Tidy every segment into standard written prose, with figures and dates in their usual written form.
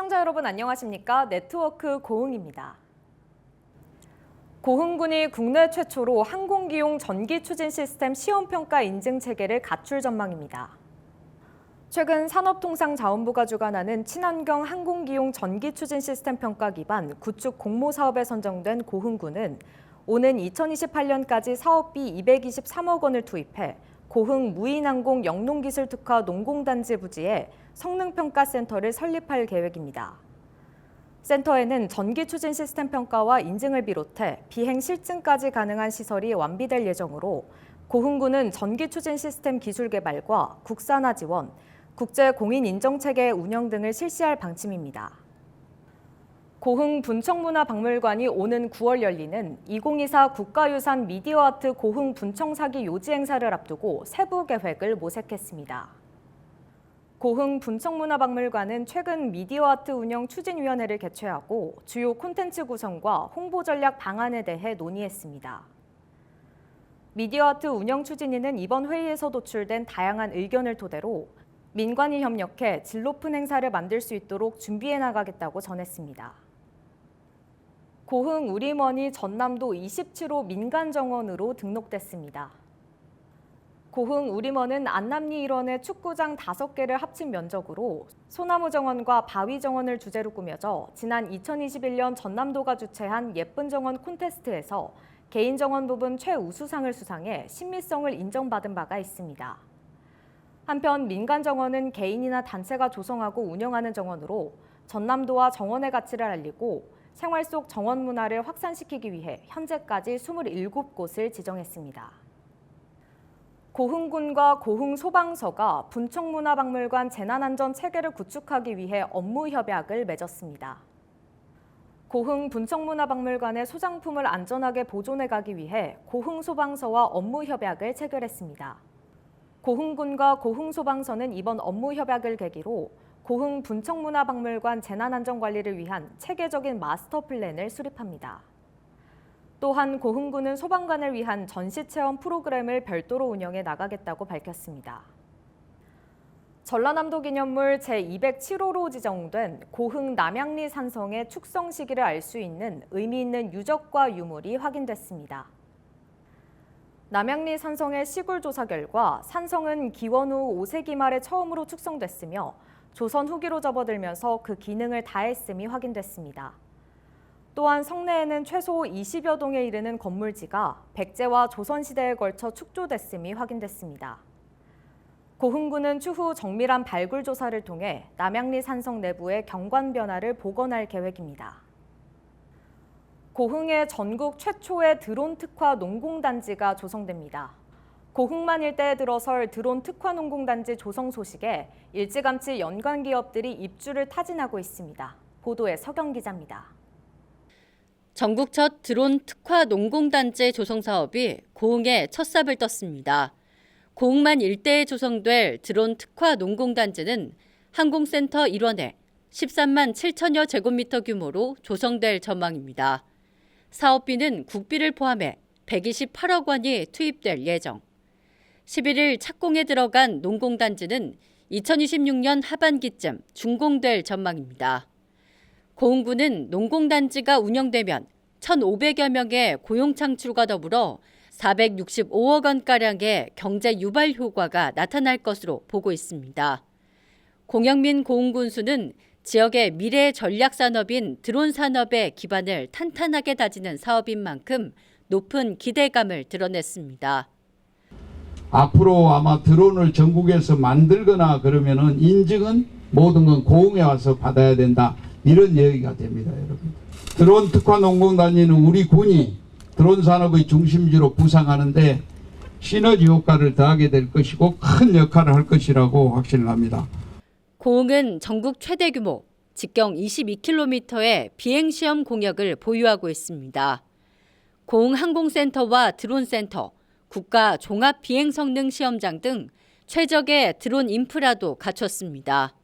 시청자 여러분 안녕하십니까? 네트워크 고흥입니다. 고흥군이 국내 최초로 항공기용 전기 추진 시스템 시험평가 인증 체계를 갖출 전망입니다. 최근 산업통상자원부가 주관하는 친환경 항공기용 전기 추진 시스템 평가 기반 구축 공모 사업에 선정된 고흥군은 오는 2028년까지 사업비 223억 원을 투입해 고흥 무인항공 영농기술 특화 농공단지 부지에 성능평가센터를 설립할 계획입니다. 센터에는 전기 추진 시스템 평가와 인증을 비롯해 비행 실증까지 가능한 시설이 완비될 예정으로 고흥군은 전기 추진 시스템 기술 개발과 국산화 지원, 국제 공인 인정 체계 운영 등을 실시할 방침입니다. 고흥 분청문화박물관이 오는 9월 열리는 2024 국가유산 미디어아트 고흥 분청사기 요지 행사를 앞두고 세부 계획을 모색했습니다. 고흥 분청문화박물관은 최근 미디어아트 운영 추진위원회를 개최하고 주요 콘텐츠 구성과 홍보 전략 방안에 대해 논의했습니다. 미디어아트 운영 추진위는 이번 회의에서 도출된 다양한 의견을 토대로 민관이 협력해 질 높은 행사를 만들 수 있도록 준비해 나가겠다고 전했습니다. 고흥 우리머니 전남도 27호 민간정원으로 등록됐습니다. 고흥 우리머는 안남리 일원의 축구장 5개를 합친 면적으로 소나무정원과 바위정원을 주제로 꾸며져 지난 2021년 전남도가 주최한 예쁜 정원 콘테스트에서 개인정원 부분 최우수상을 수상해 신미성을 인정받은 바가 있습니다. 한편 민간정원은 개인이나 단체가 조성하고 운영하는 정원으로 전남도와 정원의 가치를 알리고 생활 속 정원 문화를 확산시키기 위해 현재까지 27곳을 지정했습니다. 고흥군과 고흥소방서가 분청문화박물관 재난안전 체계를 구축하기 위해 업무 협약을 맺었습니다. 고흥 분청문화박물관의 소장품을 안전하게 보존해 가기 위해 고흥소방서와 업무 협약을 체결했습니다. 고흥군과 고흥소방서는 이번 업무 협약을 계기로 고흥 분청문화박물관 재난안전관리를 위한 체계적인 마스터 플랜을 수립합니다. 또한 고흥군은 소방관을 위한 전시체험 프로그램을 별도로 운영해 나가겠다고 밝혔습니다. 전라남도 기념물 제207호로 지정된 고흥 남양리 산성의 축성 시기를 알 수 있는 의미 있는 유적과 유물이 확인됐습니다. 남양리 산성의 시굴 조사 결과 산성은 기원 후 5세기 말에 처음으로 축성됐으며 조선 후기로 접어들면서 그 기능을 다했음이 확인됐습니다. 또한 성내에는 최소 20여 동에 이르는 건물지가 백제와 조선시대에 걸쳐 축조됐음이 확인됐습니다. 고흥군은 추후 정밀한 발굴 조사를 통해 남양리 산성 내부의 경관 변화를 복원할 계획입니다. 고흥의 전국 최초의 드론 특화 농공단지가 조성됩니다. 고흥만 일대에 들어설 드론 특화 농공단지 조성 소식에 일찌감치 연관 기업들이 입주를 타진하고 있습니다. 보도에 서경 기자입니다. 전국 첫 드론 특화 농공단지 조성 사업이 고흥에 첫 삽을 떴습니다. 고흥만 일대에 조성될 드론 특화 농공단지는 항공센터 일원에 13만 7천여 제곱미터 규모로 조성될 전망입니다. 사업비는 국비를 포함해 128억 원이 투입될 예정. 11일 착공에 들어간 농공단지는 2026년 하반기쯤 준공될 전망입니다. 고흥군은 농공단지가 운영되면 1,500여 명의 고용 창출과 더불어 465억 원가량의 경제 유발 효과가 나타날 것으로 보고 있습니다. 공영민 고흥군수는 지역의 미래 전략 산업인 드론 산업의 기반을 탄탄하게 다지는 사업인 만큼 높은 기대감을 드러냈습니다. 앞으로 아마 드론을 전국에서 만들거나 그러면은 인증은 모든 건 고흥에 와서 받아야 된다. 이런 얘기가 됩니다, 여러분. 드론 특화 농공단지는 우리 군이 드론 산업의 중심지로 부상하는데 시너지 효과를 더하게 될 것이고 큰 역할을 할 것이라고 확신합니다. 고흥은 전국 최대 규모 직경 22km의 비행시험 공역을 보유하고 있습니다. 고흥 항공센터와 드론센터, 국가 종합비행성능시험장 등 최적의 드론 인프라도 갖췄습니다.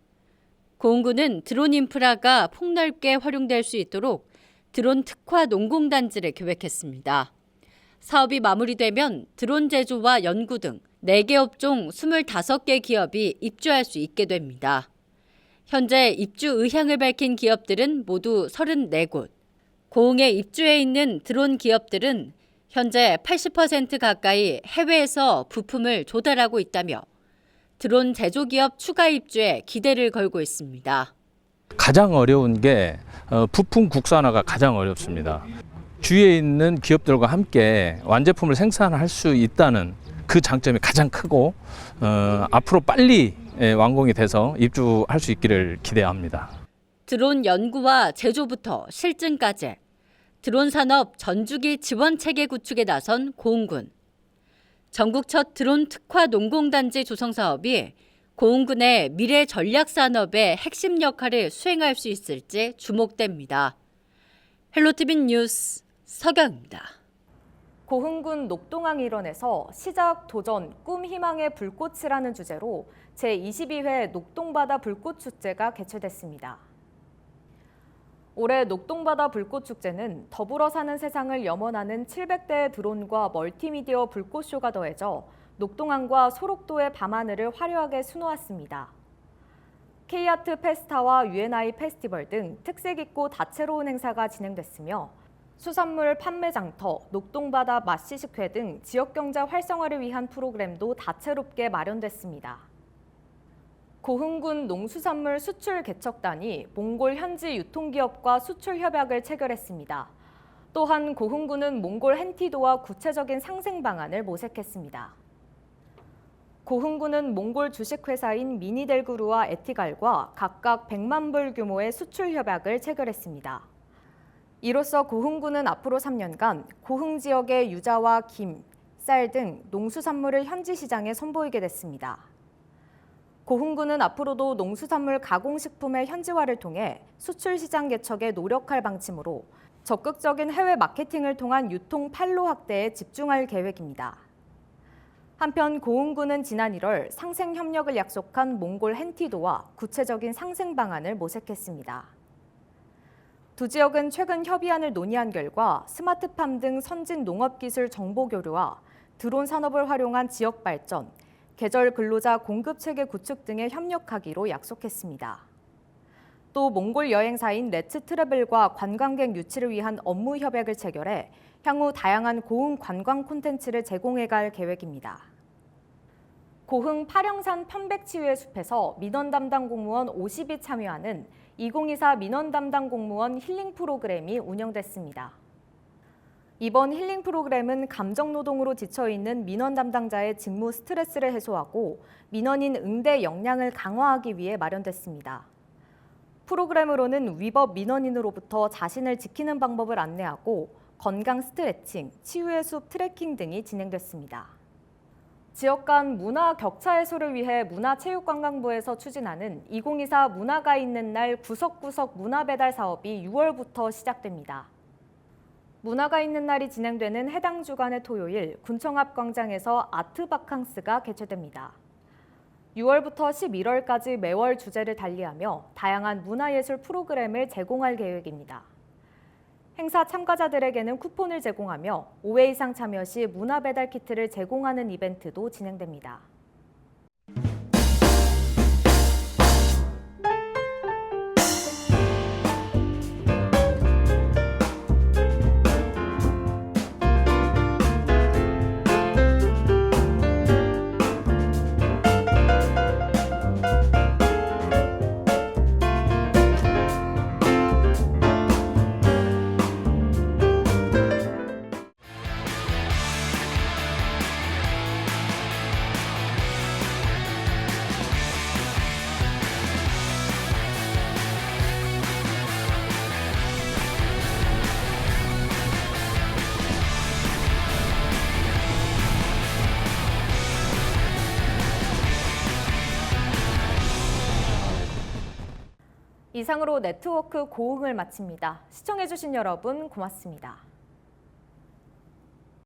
고흥군은 드론 인프라가 폭넓게 활용될 수 있도록 드론 특화 농공단지를 계획했습니다. 사업이 마무리되면 드론 제조와 연구 등 4개 업종 25개 기업이 입주할 수 있게 됩니다. 현재 입주 의향을 밝힌 기업들은 모두 34곳. 고흥에 입주해 있는 드론 기업들은 현재 80% 가까이 해외에서 부품을 조달하고 있다며 드론 제조기업 추가 입주에 기대를 걸고 있습니다. 가장 어려운 게 부품 국산화가 가장 어렵습니다. 주위에 있는 기업들과 함께 완제품을 생산할 수 있다는 그 장점이 가장 크고 앞으로 빨리 완공이 돼서 입주할 수 있기를 기대합니다. 드론 연구와 제조부터 실증까지 드론 산업 전주기 지원 체계 구축에 나선 고흥군. 전국 첫 드론 특화 농공단지 조성 사업이 고흥군의 미래 전략 산업의 핵심 역할을 수행할 수 있을지 주목됩니다. 헬로티비 뉴스 서경입니다. 고흥군 녹동항 일원에서 시작, 도전, 꿈, 희망의 불꽃이라는 주제로 제22회 녹동바다 불꽃축제가 개최됐습니다. 올해 녹동바다 불꽃축제는 더불어 사는 세상을 염원하는 700대의 드론과 멀티미디어 불꽃쇼가 더해져 녹동항과 소록도의 밤하늘을 화려하게 수놓았습니다. K아트 페스타와 UNI 페스티벌 등 특색 있고 다채로운 행사가 진행됐으며 수산물 판매 장터, 녹동바다 맛시식회 등 지역경제 활성화를 위한 프로그램도 다채롭게 마련됐습니다. 고흥군 농수산물 수출 개척단이 몽골 현지 유통기업과 수출 협약을 체결했습니다. 또한 고흥군은 몽골 헨티도와 구체적인 상생 방안을 모색했습니다. 고흥군은 몽골 주식회사인 미니델그루와 에티갈과 각각 100만 불 규모의 수출 협약을 체결했습니다. 이로써 고흥군은 앞으로 3년간 고흥 지역의 유자와 김, 쌀 등 농수산물을 현지 시장에 선보이게 됐습니다. 고흥군은 앞으로도 농수산물 가공식품의 현지화를 통해 수출 시장 개척에 노력할 방침으로 적극적인 해외 마케팅을 통한 유통 판로 확대에 집중할 계획입니다. 한편 고흥군은 지난 1월 상생 협력을 약속한 몽골 헨티도와 구체적인 상생 방안을 모색했습니다. 두 지역은 최근 협의안을 논의한 결과 스마트팜 등 선진 농업기술 정보 교류와 드론 산업을 활용한 지역 발전, 계절 근로자 공급 체계 구축 등에 협력하기로 약속했습니다. 또 몽골 여행사인 레츠 트래블과 관광객 유치를 위한 업무 협약을 체결해 향후 다양한 고흥 관광 콘텐츠를 제공해갈 계획입니다. 고흥 파령산 편백치유의 숲에서 민원 담당 공무원 50이 참여하는 2024 민원 담당 공무원 힐링 프로그램이 운영됐습니다. 이번 힐링 프로그램은 감정노동으로 지쳐있는 민원 담당자의 직무 스트레스를 해소하고 민원인 응대 역량을 강화하기 위해 마련됐습니다. 프로그램으로는 위법 민원인으로부터 자신을 지키는 방법을 안내하고 건강 스트레칭, 치유의 숲 트레킹 등이 진행됐습니다. 지역 간 문화 격차 해소를 위해 문화체육관광부에서 추진하는 2024 문화가 있는 날 구석구석 문화 배달 사업이 6월부터 시작됩니다. 문화가 있는 날이 진행되는 해당 주간의 토요일 군청 앞 광장에서 아트 바캉스가 개최됩니다. 6월부터 11월까지 매월 주제를 달리하며 다양한 문화예술 프로그램을 제공할 계획입니다. 행사 참가자들에게는 쿠폰을 제공하며 5회 이상 참여 시 문화 배달 키트를 제공하는 이벤트도 진행됩니다. 이상으로 네트워크 고흥을 마칩니다. 시청해주신 여러분 고맙습니다.